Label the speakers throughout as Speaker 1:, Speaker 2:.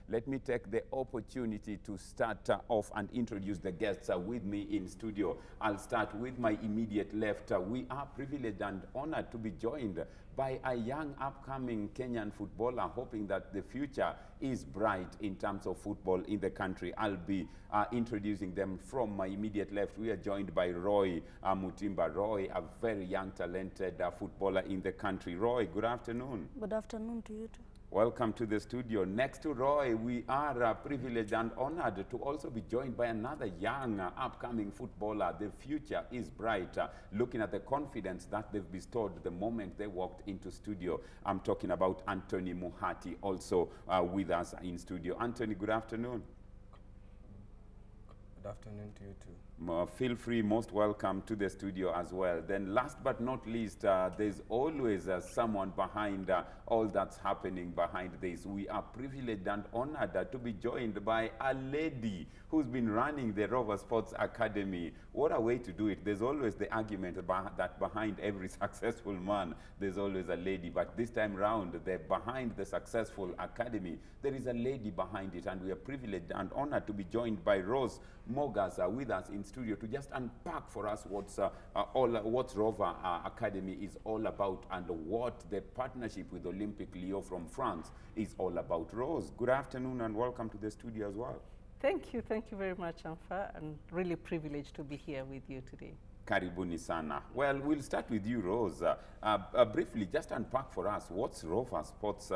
Speaker 1: let me take the opportunity to start off and introduce the guests with me in studio. I'll start with my immediate left. We are privileged and honored to be joined by a young upcoming Kenyan footballer, hoping that the future is bright in terms of football in the country. I'll be introducing them from my immediate left. We are joined by Roy Mutimba. Roy, a very young, talented footballer in the country. Roy, good afternoon.
Speaker 2: Good afternoon to you too.
Speaker 1: Welcome to the studio. Next to Roy, we are privileged and honored to also be joined by another young upcoming footballer. The future is bright. Looking at the confidence that they've bestowed the moment they walked into studio. I'm talking about Anthony Muhati, also with us in studio. Anthony, good afternoon.
Speaker 3: Good afternoon to you too.
Speaker 1: Feel free, most welcome to the studio as well. Then last but not least, there's always someone behind all that's happening behind this. We are privileged and honored to be joined by a lady who's been running the Rova Sports Academy. What a way to do it. There's always the argument that behind every successful man, there's always a lady. But this time round, behind the successful academy, there is a lady behind it. And we are privileged and honored to be joined by Rose Mogas with us in studio to just unpack for us what Rova Academy is all about and what the partnership with Olympique Lyonnais from France is all about. Rose, good afternoon and welcome to the studio as well.
Speaker 4: Thank you very much, Amfa. I'm really privileged to be here with you today.
Speaker 1: Karibuni sana. Well, we'll start with you, Rose. Briefly, just unpack for us what's Rova Sports,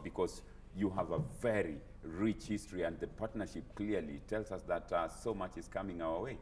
Speaker 1: because you have a very rich history and the partnership clearly tells us that so much is coming our way.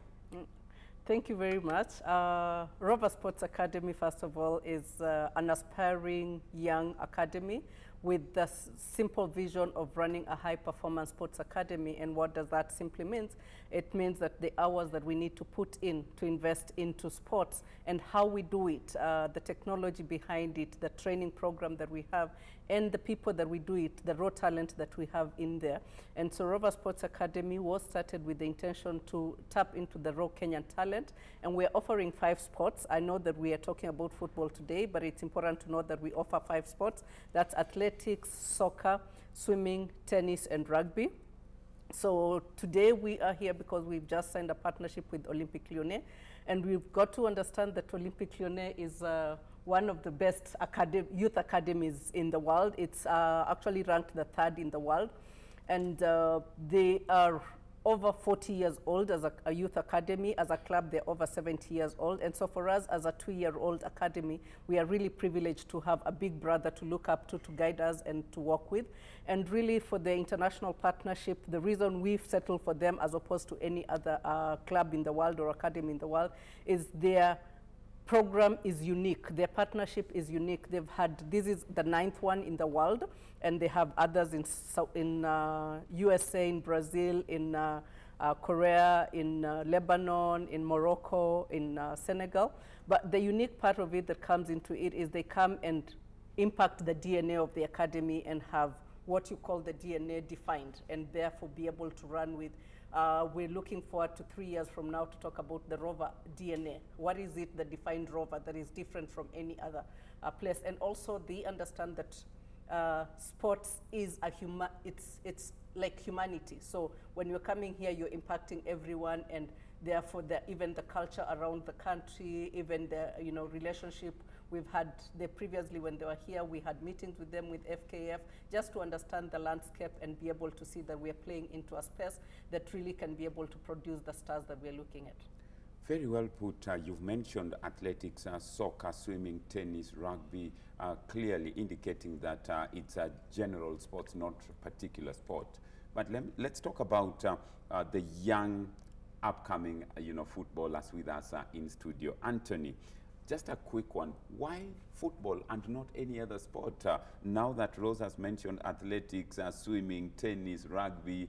Speaker 4: Thank you very much. Rova Sports Academy, first of all, is an aspiring young academy with the simple vision of running a high-performance sports academy. And what does that simply mean? It means that the hours that we need to put in to invest into sports and how we do it, the technology behind it, the training program that we have, and the people that we do it, the raw talent that we have in there. And so Rova Sports Academy was started with the intention to tap into the raw Kenyan talent, and we're offering 5 sports. I know that we are talking about football today, but it's important to note that we offer 5 sports. That's athletics, soccer, swimming, tennis, and rugby. So today we are here because we've just signed a partnership with Olympique Lyonnais, and we've got to understand that Olympique Lyonnais is one of the best youth academies in the world. It's actually ranked the 3rd in the world, and they are over 40 years old as a youth academy. As a club, they're over 70 years old. And so for us as a 2-year-old academy, we are really privileged to have a big brother to look up to guide us and to work with. And really for the international partnership, the reason we've settled for them as opposed to any other club in the world or academy in the world is their program is unique. Their partnership is unique. They've had, this is the 9th one in the world, and they have others in USA, in Brazil, in Korea, in Lebanon, in Morocco, in Senegal. But the unique part of it that comes into it is they come and impact the DNA of the academy and have what you call the DNA defined, and therefore be able to run with. We're looking forward to 3 years from now to talk about the Rova DNA. What is it that defined Rova that is different from any other place? And also they understand that sports is it's like humanity. So when you're coming here, you're impacting everyone, and therefore even the culture around the country, even the relationship. We've had previously when they were here, we had meetings with them with FKF just to understand the landscape and be able to see that we are playing into a space that really can be able to produce the stars that we're looking at.
Speaker 1: Very well put. You've mentioned athletics, soccer, swimming, tennis, rugby, clearly indicating that it's a general sport, not a particular sport. But let's talk about the young, upcoming, footballers with us in studio. Anthony, just a quick one. Why football and not any other sport? Now that Rose has mentioned athletics, swimming, tennis, rugby,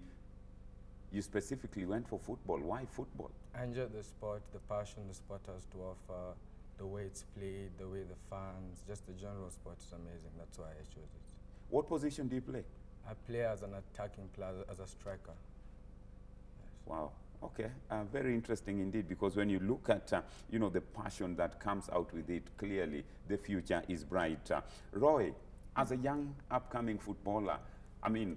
Speaker 1: you specifically went for football. Why football?
Speaker 3: I enjoy the sport, the passion the sport has to offer, the way it's played, the way the fans, just the general sport is amazing. That's why I chose it.
Speaker 1: What position do you play?
Speaker 3: I play as an attacking player, as a striker. Yes.
Speaker 1: Wow. Okay, very interesting indeed, because when you look at, the passion that comes out with it, clearly the future is bright. Roy, as a young upcoming footballer, I mean,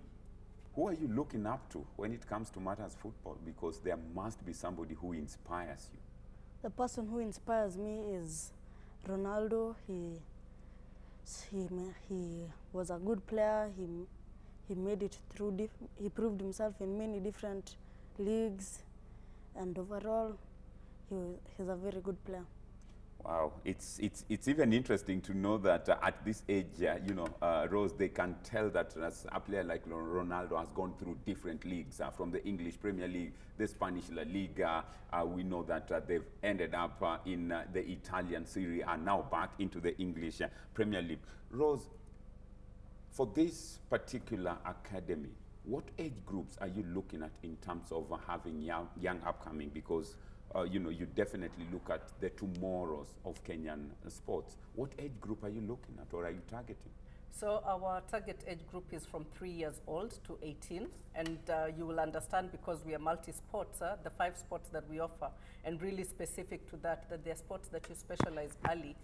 Speaker 1: Who are you looking up to when it comes to matters football? Because there must be somebody who inspires you.
Speaker 2: The person who inspires me is Ronaldo. He was a good player. He made it through. He proved himself in many different leagues, and overall, he's a very good player.
Speaker 1: Wow, it's even interesting to know that at this age, Rose, they can tell that as a player like Ronaldo has gone through different leagues, from the English Premier League, the Spanish La Liga. We know that they've ended up in the Italian Serie A, now back into the English Premier League. Rose, for this particular academy, what age groups are you looking at in terms of having young upcoming? Because you definitely look at the tomorrows of Kenyan sports. What age group are you looking at, or are you targeting?
Speaker 4: So our target age group is from 3 years old to 18, and you will understand, because we are multi-sports, the 5 sports that we offer, and really specific to that there are sports that you specialize early.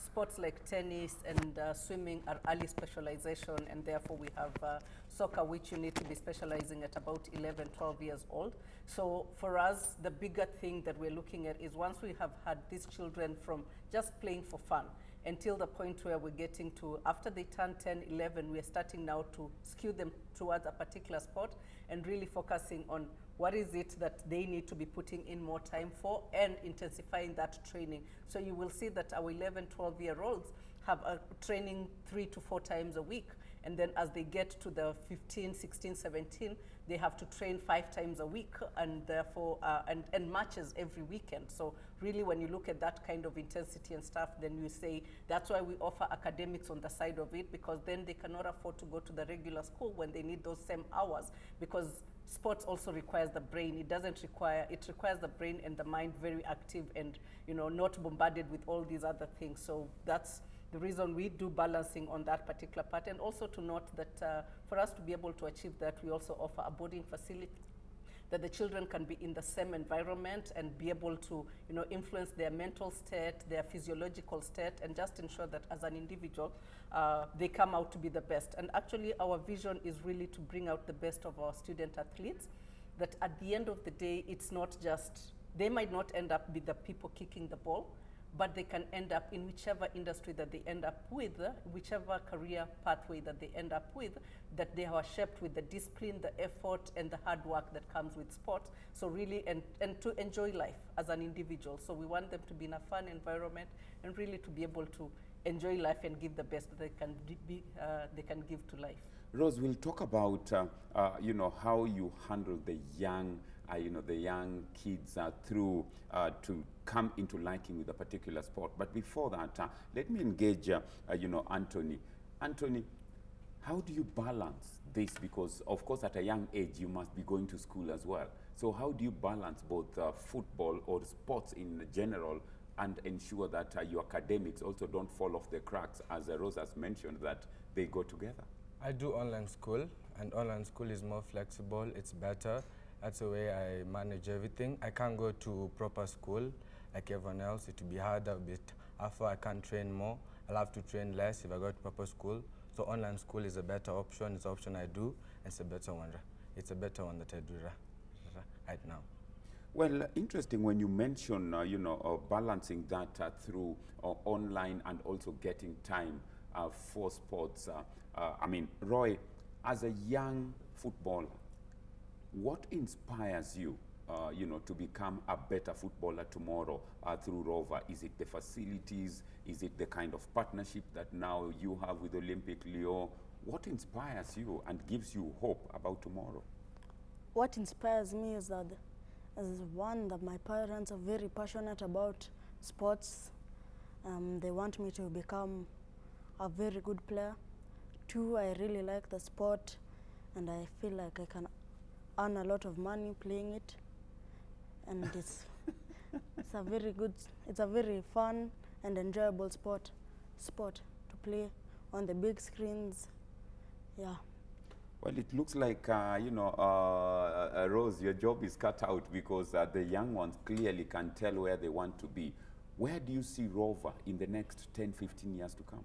Speaker 4: Sports like tennis and swimming are early specialization, and therefore we have soccer, which you need to be specializing at about 11, 12 years old. So for us, the bigger thing that we're looking at is once we have had these children from just playing for fun, until the point where we're getting to, after they turn 10, 11, we're starting now to skew them towards a particular sport and really focusing on what is it that they need to be putting in more time for and intensifying that training. So you will see that our 11, 12-year-olds have a training 3 to 4 times a week. And then as they get to the 15, 16, 17, they have to train 5 times a week, and therefore, and matches every weekend. So really, when you look at that kind of intensity and stuff, then you say, that's why we offer academics on the side of it, because then they cannot afford to go to the regular school when they need those same hours, because sports also requires the brain. It requires the brain and the mind very active and, not bombarded with all these other things. So that's the reason we do balancing on that particular part. And also to note that for us to be able to achieve that, we also offer a boarding facility that the children can be in the same environment and be able to, influence their mental state, their physiological state, and just ensure that as an individual, they come out to be the best. And actually, our vision is really to bring out the best of our student athletes, that at the end of the day, it's not just, they might not end up be the people kicking the ball, but they can end up in whichever industry that they end up with, whichever career pathway that they end up with, that they are shaped with the discipline, the effort, and the hard work that comes with sport. So really, and to enjoy life as an individual. So we want them to be in a fun environment and really to be able to enjoy life and give the best that they can give to life.
Speaker 1: Rose, we'll talk about how you handle the young kids through to come into liking with a particular sport. But before that, let me engage, Anthony. Anthony, how do you balance this? Because, of course, at a young age, you must be going to school as well. So how do you balance both football or sports in general and ensure that your academics also don't fall off the cracks, as Rose has mentioned, that they go together?
Speaker 3: I do online school, and online school is more flexible. It's better. That's the way I manage everything. I can't go to proper school like everyone else. It will be harder a bit. After I can't train more, I'll have to train less if I go to proper school. So online school is a better option. It's an option I do. It's a better one. It's a better one that I do right now.
Speaker 1: Well, interesting when you mention, balancing that through online and also getting time for sports. Roy, as a young footballer, what inspires you, to become a better footballer tomorrow through Rova? Is it the facilities? Is it the kind of partnership that now you have with Olympique Lyonnais? What inspires you and gives you hope about tomorrow?
Speaker 2: What inspires me is that my parents are very passionate about sports. They want me to become a very good player. 2, I really like the sport, and I feel like I can earn a lot of money playing it, and it's a very fun and enjoyable sport to play on the big screens. Yeah.
Speaker 1: Well, it looks like Rose, your job is cut out, because the young ones clearly can tell where they want to be. Where do you see Rova in the next 10, 15 years to come?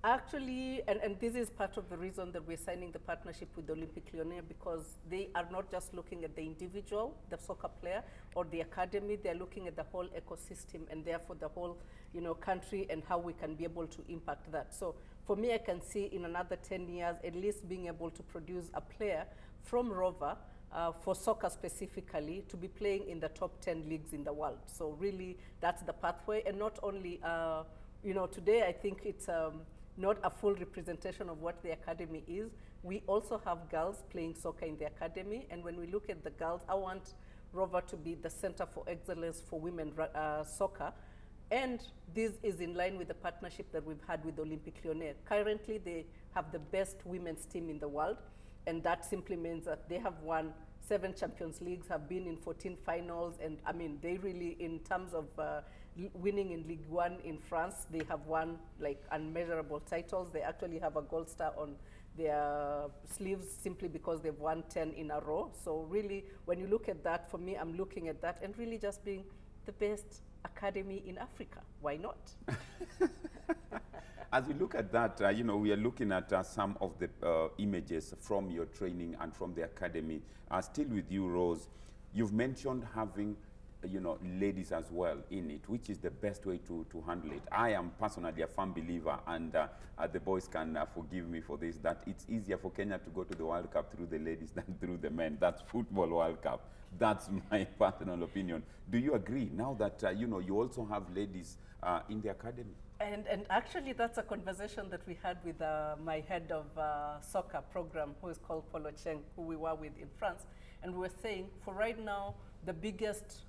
Speaker 4: Actually, and this is part of the reason that we're signing the partnership with Olympique Lyonnais, because they are not just looking at the individual, the soccer player, or the academy. They're looking at the whole ecosystem, and therefore the whole, country, and how we can be able to impact that. So for me, I can see in another 10 years, at least being able to produce a player from Rova, for soccer specifically, to be playing in the top 10 leagues in the world. So really, that's the pathway. And not only, today I think it's not a full representation of what the academy is. We also have girls playing soccer in the academy. And when we look at the girls, I want Rova to be the center for excellence for women soccer. And this is in line with the partnership that we've had with Olympique Lyonnais. Currently, they have the best women's team in the world. And that simply means that they have won 7 Champions Leagues, have been in 14 finals. And I mean, they really, in terms of winning in Ligue 1 in France, they have won like unmeasurable titles. They actually have a gold star on their sleeves simply because they've won 10 in a row. So really, when you look at that, for me, I'm looking at that and really just being the best academy in Africa. Why not?
Speaker 1: As we look at that, we are looking at some of the images from your training and from the academy. Still with you, Rose, you've mentioned having, ladies as well in it, which is the best way to handle it. I am personally a firm believer, and the boys can forgive me for this, that it's easier for Kenya to go to the World Cup through the ladies than through the men. That's Football World Cup. That's my personal opinion. Do you agree now that, you also have ladies in the academy?
Speaker 4: And actually, that's a conversation that we had with my head of soccer program, who is called Polo Cheng, who we were with in France. And we were saying, for right now, the biggest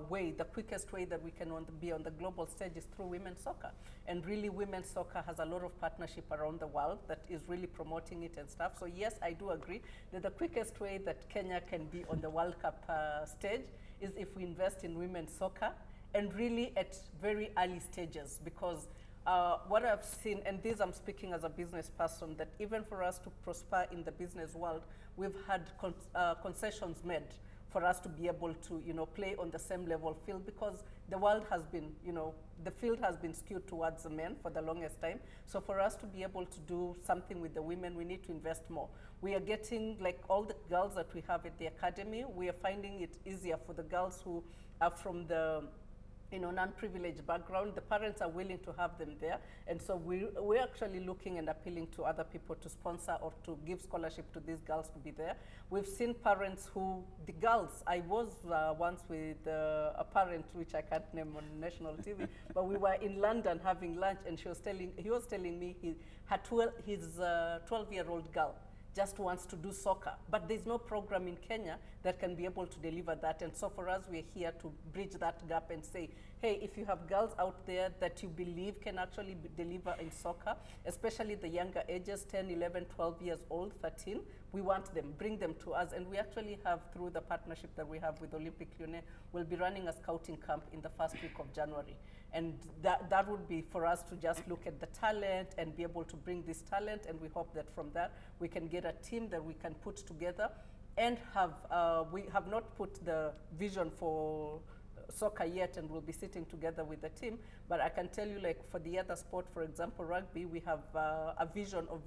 Speaker 4: way, the quickest way that we can be on the global stage is through women's soccer. And really, women's soccer has a lot of partnership around the world that is really promoting it and stuff. So yes, I do agree that the quickest way that Kenya can be on the World Cup stage is if we invest in women's soccer, and really at very early stages, because what I've seen, and this I'm speaking as a business person, that even for us to prosper in the business world, we've had concessions made for us to be able to, play on the same level field, because the world has been, the field has been skewed towards the men for the longest time. So for us to be able to do something with the women, we need to invest more. We are getting, like all the girls that we have at the academy, we are finding it easier for the girls who are from the non-privileged background. The parents are willing to have them there. And so we're actually looking and appealing to other people to sponsor or to give scholarship to these girls to be there. We've seen parents who, the girls, I was once with a parent, which I can't name on national TV, but we were in London having lunch, and he was telling me his 12-year-old girl just wants to do soccer, but there's no program in Kenya that can be able to deliver that. And so for us, we're here to bridge that gap and say, hey, if you have girls out there that you believe can actually deliver in soccer, especially the younger ages, 10, 11, 12 years old, 13, we want them, bring them to us. And we actually have, through the partnership that we have with Olympique Lyonnais, we'll be running a scouting camp in the first week of January. And that would be for us to just look at the talent and be able to bring this talent. And we hope that from that, we can get a team that we can put together and we have not put the vision for soccer yet, and we'll be sitting together with the team. But I can tell you, like for the other sport, for example, rugby, we have a vision of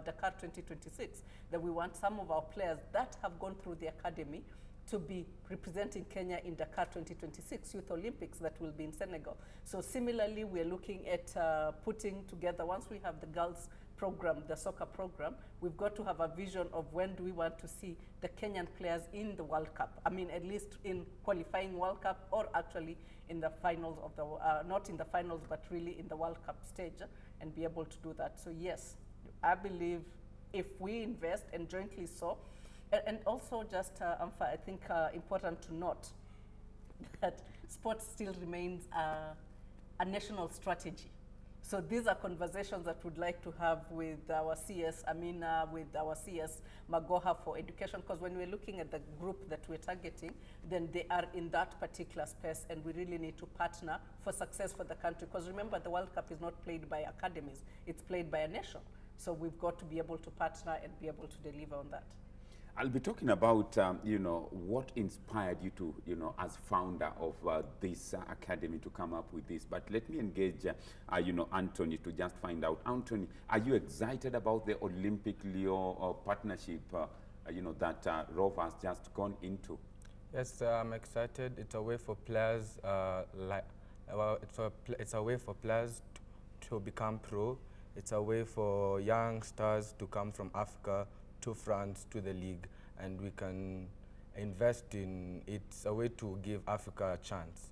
Speaker 4: Dakar 2026, that we want some of our players that have gone through the academy to be representing Kenya in Dakar 2026 Youth Olympics that will be in Senegal. So similarly, we're looking at putting together, once we have the girls program, the soccer program, we've got to have a vision of when do we want to see the Kenyan players in the World Cup. I mean, at least in qualifying World Cup, or actually in the finals of the, not in the finals, but really in the World Cup stage, and be able to do that. So yes, I believe if we invest, and jointly so, and also just, Amfa, I think important to note that sports still remains a national strategy. So these are conversations that we'd like to have with our CS, Amina, with our CS, Magoha, for education, because when we're looking at the group that we're targeting, then they are in that particular space, and we really need to partner for success for the country. Because remember, the World Cup is not played by academies, it's played by a nation. So we've got to be able to partner and be able to deliver on that.
Speaker 1: I'll be talking about, you know, what inspired you to, you know, as founder of this academy to come up with this. But let me engage, you know, Anthony to just find out. Anthony, are you excited about the Olympique Lyon partnership, you know, that Rova has just gone into?
Speaker 3: Yes, I'm excited. It's a way for players, it's a way for players to become pro. It's a way for young stars to come from Africa to France to the league, and we can invest in. It's a way to give Africa a chance.